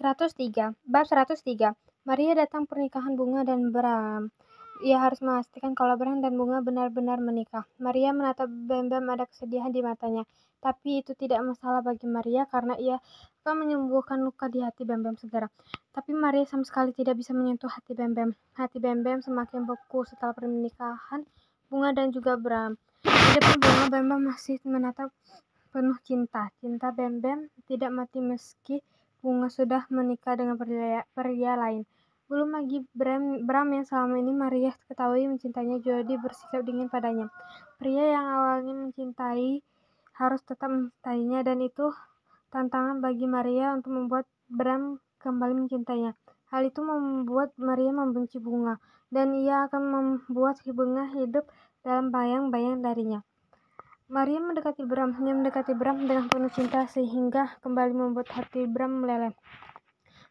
103. Bab 103. Maria datang pernikahan Bunga dan Bram. Ia harus memastikan kalau Bram dan Bunga benar-benar menikah. Maria menatap Bam-Bam, ada kesedihan di matanya. Tapi itu tidak masalah bagi Maria karena ia akan menyembuhkan luka di hati Bam-Bam segera. Tapi Maria sama sekali tidak bisa menyentuh hati Bam-Bam. Hati Bam-Bam semakin beku setelah pernikahan Bunga dan juga Bram. Di depan Bunga, Bam-Bam masih menatap penuh cinta. Cinta Bam-Bam tidak mati meski Bunga sudah menikah dengan pria lain. Belum lagi Bram yang selama ini Maria ketahui mencintainya jadi bersikap dingin padanya. Pria yang awalnya mencintai harus tetap mencintainya dan itu tantangan bagi Maria untuk membuat Bram kembali mencintainya. Hal itu membuat Maria membenci Bunga dan ia akan membuat Bunga hidup dalam bayang-bayang darinya. Maria mendekati Bram dengan penuh cinta sehingga kembali membuat hati Bram meleleh.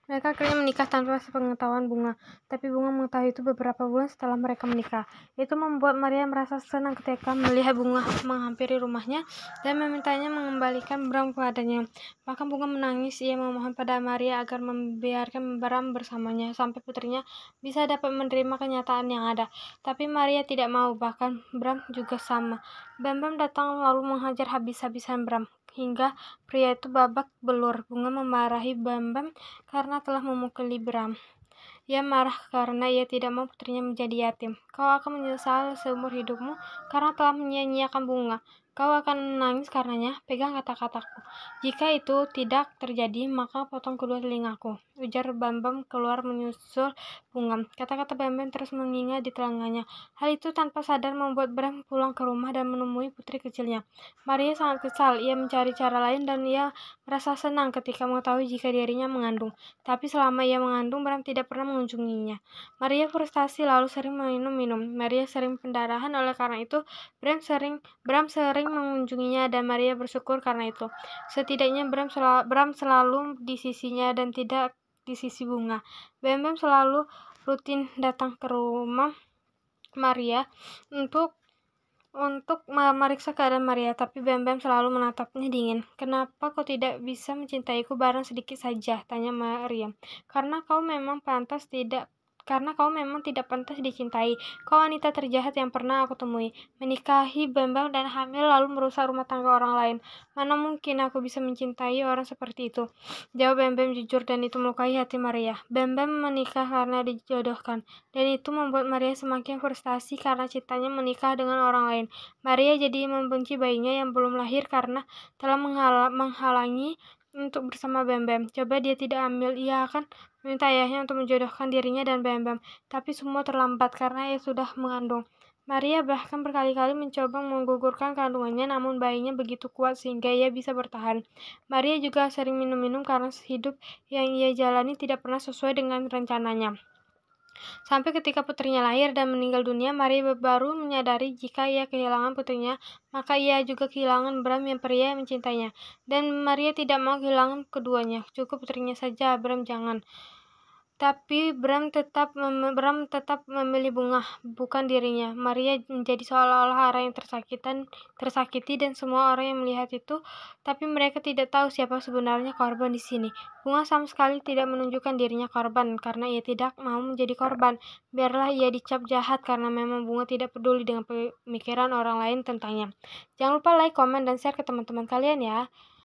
Mereka akhirnya menikah tanpa sepengetahuan Bunga, tapi Bunga mengetahui itu beberapa bulan setelah mereka menikah. Itu membuat Maria merasa senang ketika melihat Bunga menghampiri rumahnya dan memintanya mengembalikan Bram kepadanya. Bahkan Bunga menangis, ia memohon pada Maria agar membiarkan Bram bersamanya sampai putrinya bisa dapat menerima kenyataan yang ada. Tapi Maria tidak mau, bahkan Bram juga sama. Bam-Bam datang lalu menghajar habis-habisan Bram hingga pria itu babak belur. Bunga memarahi Bam-Bam karena telah memukuli Bram. Ia marah karena ia tidak mau putrinya menjadi yatim. Kau akan menyesal seumur hidupmu karena telah menyia-nyiakan Bunga. Kau akan menangis karenanya. Pegang kata-kataku. Jika itu tidak terjadi, maka potong kedua telingaku, ujar Bam-Bam keluar menyusul Bunga. Kata-kata Bam-Bam terus mengingat di telinganya. Hal itu tanpa sadar membuat Bram pulang ke rumah dan menemui putri kecilnya. Maria sangat kesal. Ia mencari cara lain dan ia merasa senang ketika mengetahui jika dirinya mengandung. Tapi selama ia mengandung, Bram tidak pernah mengunjunginya. Maria frustasi lalu sering minum. Maria sering pendarahan, oleh karena itu Bram sering mengunjunginya dan Maria bersyukur karena itu. Setidaknya Bram selalu di sisinya dan tidak di sisi Bunga. Bam-Bam selalu rutin datang ke rumah Maria untuk memeriksa keadaan Maria, tapi Bam-Bam selalu menatapnya dingin. Kenapa kau tidak bisa mencintaiku barang sedikit saja? Tanya Maria. Karena kau memang tidak pantas dicintai. Kau wanita terjahat yang pernah aku temui. Menikahi Bam-Bam dan hamil lalu merusak rumah tangga orang lain. Mana mungkin aku bisa mencintai orang seperti itu? Jawab Bam-Bam jujur dan itu melukai hati Maria. Bam-Bam menikah karena dijodohkan. Dan itu membuat Maria semakin frustasi karena cintanya menikah dengan orang lain. Maria jadi membenci bayinya yang belum lahir karena telah menghalangi untuk bersama Bam-Bam. Coba dia tidak hamil, ia akan meminta ayahnya untuk menjodohkan dirinya dan Bam-Bam. Tapi semua terlambat karena ia sudah mengandung. Maria bahkan berkali-kali mencoba menggugurkan kandungannya, namun bayinya begitu kuat sehingga ia bisa bertahan. Maria juga sering minum karena hidup yang ia jalani tidak pernah sesuai dengan rencananya. Sampai ketika putrinya lahir dan meninggal dunia, Maria baru menyadari jika ia kehilangan putrinya, maka ia juga kehilangan Bram yang pria yang mencintainya. Dan Maria tidak mau kehilangan keduanya. Cukup putrinya saja, Bram jangan. Tapi Bram tetap memilih Bunga, bukan dirinya. Maria menjadi seolah-olah orang yang tersakiti dan semua orang yang melihat itu, tapi mereka tidak tahu siapa sebenarnya korban di sini. Bunga sama sekali tidak menunjukkan dirinya korban karena ia tidak mau menjadi korban. Biarlah ia dicap jahat karena memang Bunga tidak peduli dengan pemikiran orang lain tentangnya. Jangan lupa like, komen, dan share ke teman-teman kalian ya.